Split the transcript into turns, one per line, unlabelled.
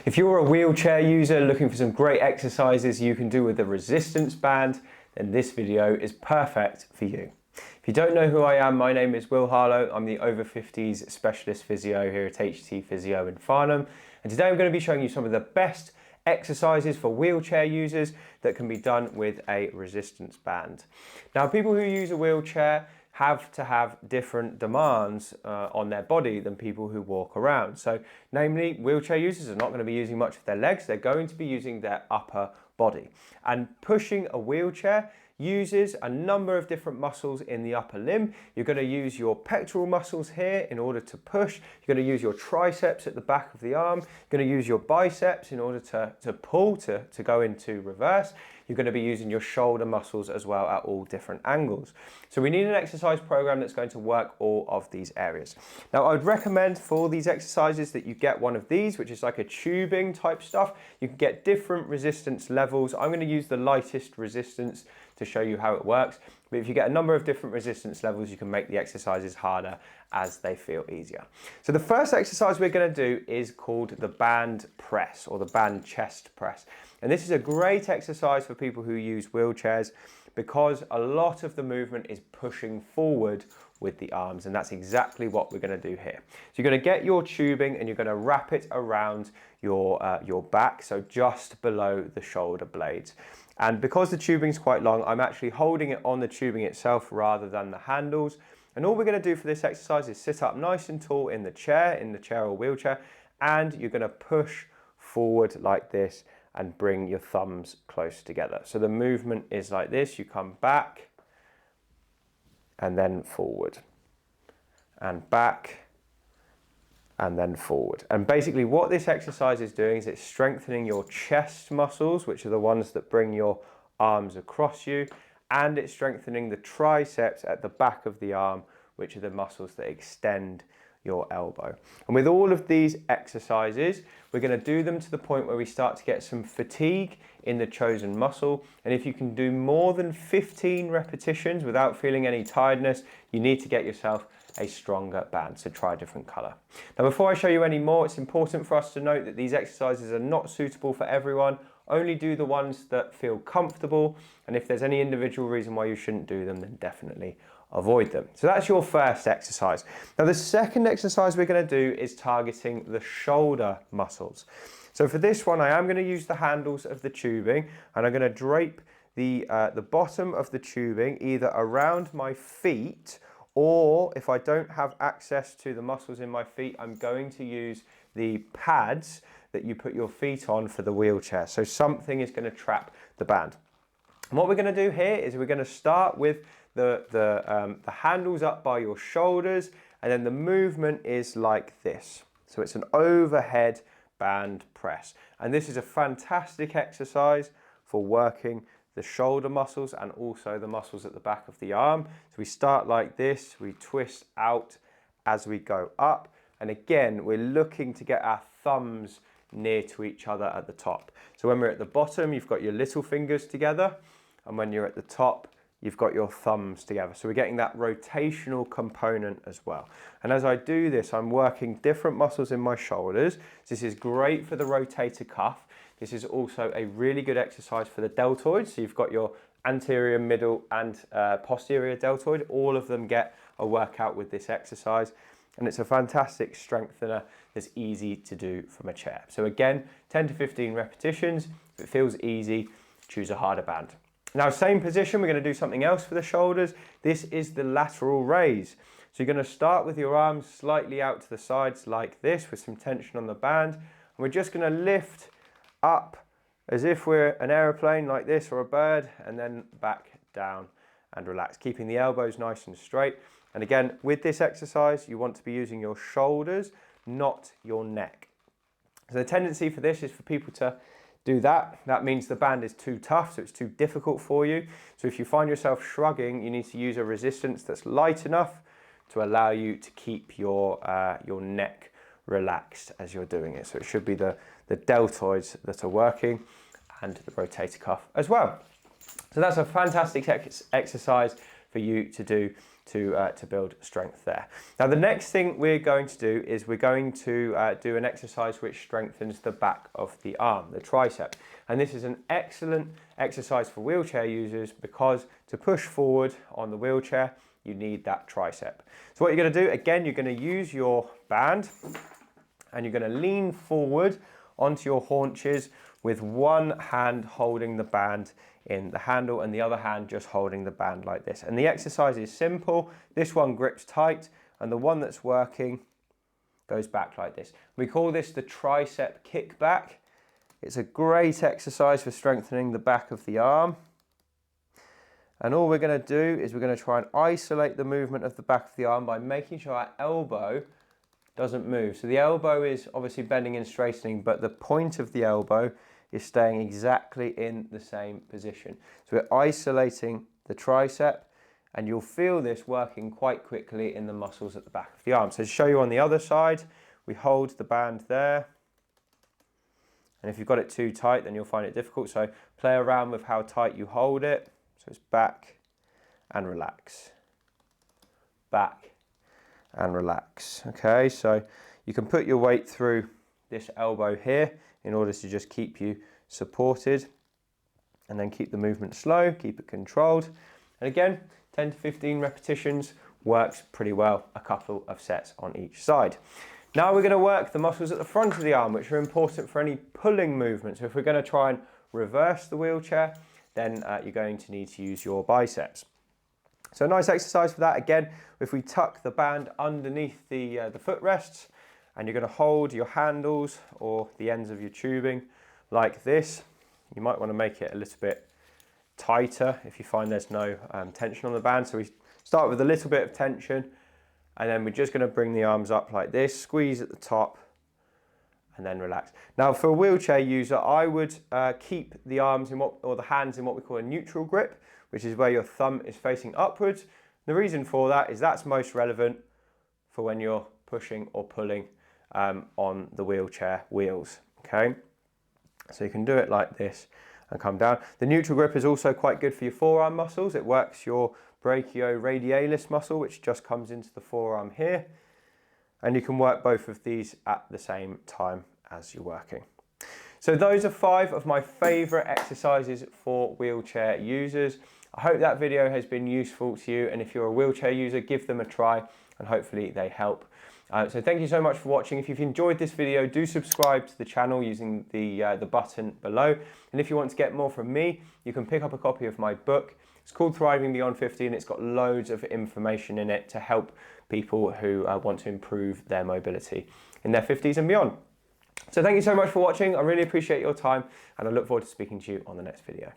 If you're a wheelchair user looking for some great exercises you can do with a resistance band, then this video is perfect for you. If you don't know who I am, my name is Will Harlow. I'm the Over-Fifties specialist physio here at HT Physio in Farnham. And today I'm going to be showing you some of the best exercises for wheelchair users that can be done with a resistance band. Now, people who use a wheelchair have to have different demands on their body than people who walk around. So namely, wheelchair users are not going to be using much of their legs, they're going to be using their upper body. And pushing a wheelchair uses a number of different muscles in the upper limb. You're going to use your pectoral muscles here in order to push. You're going to use your triceps at the back of the arm. You're going to use your biceps in order to pull, to go into reverse. You're going to be using your shoulder muscles as well at all different angles. So we need an exercise program that's going to work all of these areas. Now, I would recommend for these exercises that you get one of these, which is like a tubing type stuff. You can get different resistance levels. I'm going to use the lightest resistance to show you how it works. But if you get a number of different resistance levels, you can make the exercises harder as they feel easier. So the first exercise we're going to do is called the band press or the band chest press. And this is a great exercise for people who use wheelchairs because a lot of the movement is pushing forward with the arms, and that's exactly what we're going to do here. So you're going to get your tubing and you're going to wrap it around your back, so just below the shoulder blades. And because the tubing is quite long, I'm actually holding it on the tubing itself rather than the handles. And all we're going to do for this exercise is sit up nice and tall in the chair or wheelchair, and you're going to push forward like this and bring your thumbs close together. So the movement is like this. You come back and then forward and back and then forward. And basically what this exercise is doing is it's strengthening your chest muscles, which are the ones that bring your arms across you, and it's strengthening the triceps at the back of the arm, which are the muscles that extend your elbow. And with all of these exercises, we're going to do them to the point where we start to get some fatigue in the chosen muscle. And if you can do more than 15 repetitions without feeling any tiredness, you need to get yourself a stronger band. So try a different color. Now, before I show you any more, it's important for us to note that these exercises are not suitable for everyone. Only do the ones that feel comfortable. And if there's any individual reason why you shouldn't do them, then definitely avoid them. So that's your first exercise. Now, the second exercise we're going to do is targeting the shoulder muscles. So for this one, I am going to use the handles of the tubing, and I'm going to drape the bottom of the tubing either around my feet, or if I don't have access to the muscles in my feet, I'm going to use the pads that you put your feet on for the wheelchair. So something is going to trap the band. And what we're going to do here is we're going to start with the handles up by your shoulders, and then the movement is like this. So it's an overhead band press. And this is a fantastic exercise for working the shoulder muscles and also the muscles at the back of the arm. So we start like this, we twist out as we go up. And again, we're looking to get our thumbs near to each other at the top. So when we're at the bottom, you've got your little fingers together. And when you're at the top, you've got your thumbs together. So we're getting that rotational component as well. And as I do this, I'm working different muscles in my shoulders. This is great for the rotator cuff. This is also a really good exercise for the deltoid. So you've got your anterior, middle, and posterior deltoid. All of them get a workout with this exercise. And it's a fantastic strengthener that's easy to do from a chair. So again, 10 to 15 repetitions. If it feels easy, choose a harder band. Now, same position, we're going to do something else for the shoulders. This is the lateral raise. So you're going to start with your arms slightly out to the sides like this with some tension on the band. And we're just going to lift up as if we're an aeroplane like this or a bird, and then back down and relax, keeping the elbows nice and straight. And again, with this exercise, you want to be using your shoulders, not your neck. So the tendency for this is for people to do that. That means the band is too tough, so it's too difficult for you. So if you find yourself shrugging, you need to use a resistance that's light enough to allow you to keep your neck relaxed as you're doing it. So it should be the deltoids that are working and the rotator cuff as well. So that's a fantastic exercise for you to do to build strength there. Now the next thing we're going to do is we're going to do an exercise which strengthens the back of the arm, the tricep. And this is an excellent exercise for wheelchair users because to push forward on the wheelchair, you need that tricep. So what you're going to do, again, you're going to use your band and you're going to lean forward onto your haunches with one hand holding the band in the handle and the other hand just holding the band like this. And the exercise is simple. This one grips tight and the one that's working goes back like this. We call this the tricep kickback. It's a great exercise for strengthening the back of the arm. And all we're going to do is we're going to try and isolate the movement of the back of the arm by making sure our elbow doesn't move. So the elbow is obviously bending and straightening, but the point of the elbow is staying exactly in the same position. So we're isolating the tricep and you'll feel this working quite quickly in the muscles at the back of the arm. So to show you on the other side, we hold the band there. And if you've got it too tight, then you'll find it difficult. So play around with how tight you hold it. So it's back and relax. Back and relax. Okay, so you can put your weight through this elbow here in order to just keep you supported and then keep the movement slow, keep it controlled. And again, 10 to 15 repetitions works pretty well, a couple of sets on each side. Now we're going to work the muscles at the front of the arm, which are important for any pulling movement. So if we're going to try and reverse the wheelchair, then you're going to need to use your biceps. So a nice exercise for that. Again, if we tuck the band underneath the footrests, and you're going to hold your handles or the ends of your tubing like this. You might want to make it a little bit tighter if you find there's no tension on the band. So we start with a little bit of tension and then we're just going to bring the arms up like this, squeeze at the top and then relax. Now for a wheelchair user, I would keep the arms or the hands in what we call a neutral grip, which is where your thumb is facing upwards. The reason for that is that's most relevant for when you're pushing or pulling on the wheelchair wheels, okay? So you can do it like this and come down. The neutral grip is also quite good for your forearm muscles. It works your brachioradialis muscle, which just comes into the forearm here. And you can work both of these at the same time as you're working. So those are 5 of my favorite exercises for wheelchair users. I hope that video has been useful to you, and if you're a wheelchair user, give them a try and hopefully they help. So thank you so much for watching. If you've enjoyed this video, do subscribe to the channel using the button below. And if you want to get more from me, you can pick up a copy of my book. It's called Thriving Beyond 50 and it's got loads of information in it to help people who want to improve their mobility in their 50s and beyond. So thank you so much for watching. I really appreciate your time and I look forward to speaking to you on the next video.